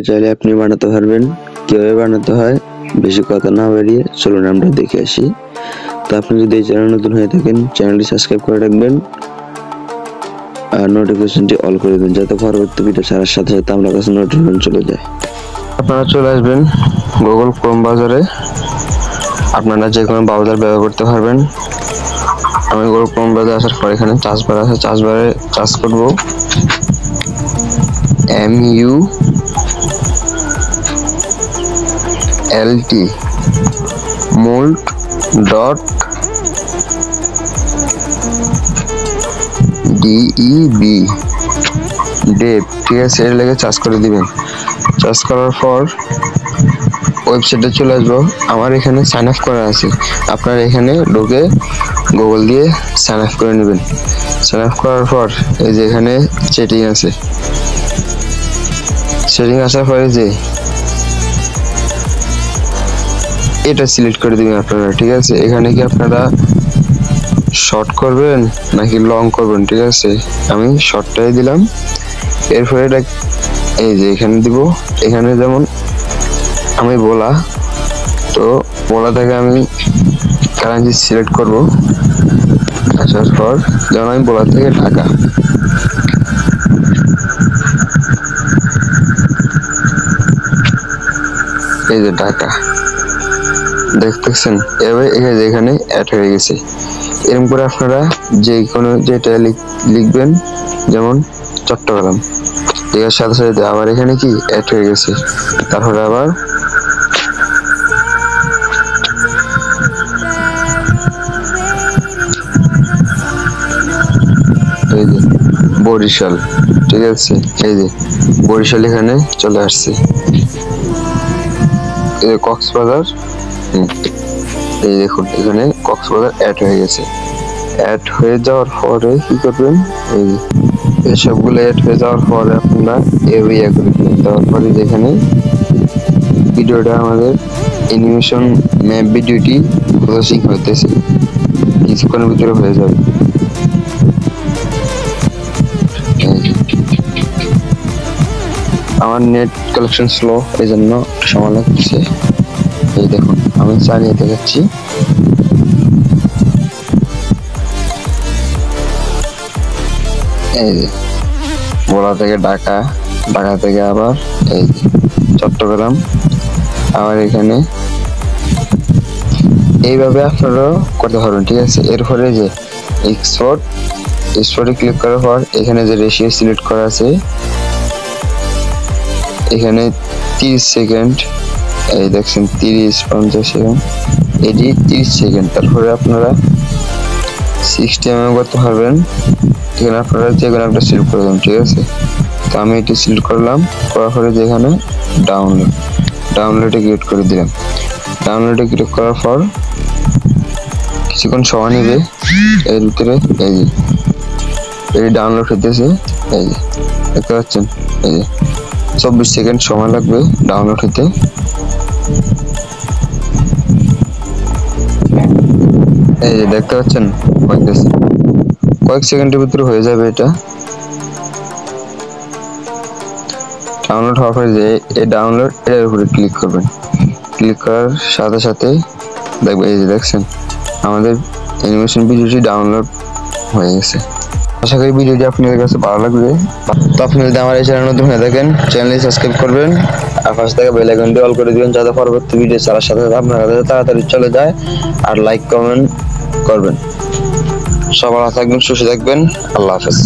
চাইলে আপনি বানাতে পারবেন। কিভাবে বানাতে হয় বেশি কথা না বাড়িয়ে চলুন আমরা দেখে আসি। তো আপনি যদি এই চ্যানেল নতুন হয়ে থাকেন চ্যানেলটি সাবস্ক্রাইব করে রাখবেন আর নোটিফিকেশনটি অল করে দেবেন, যাতে পরবর্তী ভিডিও ছাড়ার সাথে সাথে আপনার কাছে নোটিফিকেশন চলে যায়। আপনারা চলে আসবেন গুগল ক্রোম ব্রাউজারে। আপনারা যে কোনো ব্রাউজার ব্যবহার করতে পারবেন। আমি গুগল ক্রোম ব্রাউজারে আসার পর এখানে সার্চ বার আছে, সার্চ বারে সার্চ করব MULT DEB ডেভ, ঠিক আছে, এর লেগে সার্চ করে দিবেন। সার্চ করার পর ওয়েবসাইটে চলে আসবো। আমার এখানে সাইন আপ করা আছে, আপনার এখানে ঢুকে গুগল দিয়ে সাইন আপ করে নেবেন। সাইন আপ করার পর এই যে এখানে সেটিং আছে, সেটিং আসার পরে যে এটা সিলেক্ট করে দিবেন আপনারা, ঠিক আছে। এখানে কি আপনারা শর্ট করবেন নাকি লং করবেন, ঠিক আছে, আমি শর্টটাই দিলাম। এরপরে এটা এই যে এখানে দিব, এখানে যেমন আমি বলা, তো বলা থেকে আমি কারেন্সি সিলেক্ট করব। আসার পর যেমন আমি বলা থেকে টাকা, এই যে টাকা দেখতেছেন, এভাবে এখানে অ্যাড হয়ে গেছে। এরকম করে আপনারা যে কোনো যেটা লিখবেন, যেমন চট্টগ্রাম, এর সাথে সাথে আবার এখানে কি অ্যাড হয়ে গেছে। তারপরে আবার এই যে বরিশাল, ঠিক আছে, এই যে বরিশাল এখানে চলে আসছে। এই যে কক্সবাজার, এই দেখুন এখানে কক্সবাজার অ্যাড হয়ে গেছে। অ্যাড হয়ে যাওয়ার পরে কি করবেন, এই সবগুলো অ্যাড হয়ে যাওয়ার পরে আপনারা এরিয়া করে দিবেন। তারপরে যেখানে ভিডিওটা আমাদের অ্যানিমেশন ম্যাপ ভিডিওটি প্রসেসিং হইতেছে, কিছুক্ষণের ভিতরে হয়ে যাবে। আমার নেট কালেকশন স্লো, এই জন্য সময় লাগছে। এই দেখুন আমি চালিয়ে দেখাচ্ছি। এই যে বলা থেকে ঢাকা, ঢাকা থেকে আবার এই যে চট্টগ্রাম, আবার এখানে এইভাবে আপনারা করতে পারবেন, ঠিক আছে। এরপরে যে এক্সপোর্টে ক্লিক করার পর এখানে যে রেশিও সিলেক্ট করা আছে, এখানে 30 সেকেন্ড, এই দেখছেন 30-50 সেকেন্ড, এটি 30 সেকেন্ড। তারপরে আপনারা 60 mm করতে পারবেন। এখানে আপনারা যে কোনো একটা সিলেক্ট করে দেবেন, ঠিক আছে। তো আমি এটি সিলেক্ট করলাম, করার পরে যেখানে ডাউনলোডে ক্লিক করে দিলাম। ডাউনলোডে ক্লিক করার পর কিছুক্ষণ সময় নেবে। এর ভিতরে এই যে এটি ডাউনলোড হইতেছে, এই যে দেখতে পাচ্ছেন, এই যে 24 সেকেন্ড সময় লাগবে ডাউনলোড হতে। এই যে দেখতে পাচ্ছেন কয়েক সেকেন্ডের ভিতরে হয়ে যাবে এটা ডাউনলোড হওয়ার পরে। যে এই ডাউনলোড এর উপরে ক্লিক করবেন, ক্লিক করার সাথে সাথে দেখবেন এই যে দেখছেন আমাদের অ্যানিমেশন ভিডিওটি ডাউনলোড হয়ে গেছে। আশা করি ভিডিওটি আপনাদের কাছে ভালো লাগবে। তো আপনি যদি আমার এই চ্যানেল নতুন হয়ে থাকেন চ্যানেলটি সাবস্ক্রাইব করবেন আর পাশে থাকা বেল আইকনটি অল করে দিবেন, যাতে পরবর্তী ভিডিও ছাড়ার সাথে সাথে আপনার কাছে তাড়াতাড়ি চলে যায়। আর লাইক কমেন্ট করবেন। সবাই ভালো থাকবেন, সুস্থ থাকবেন। আল্লাহ হাফেজ।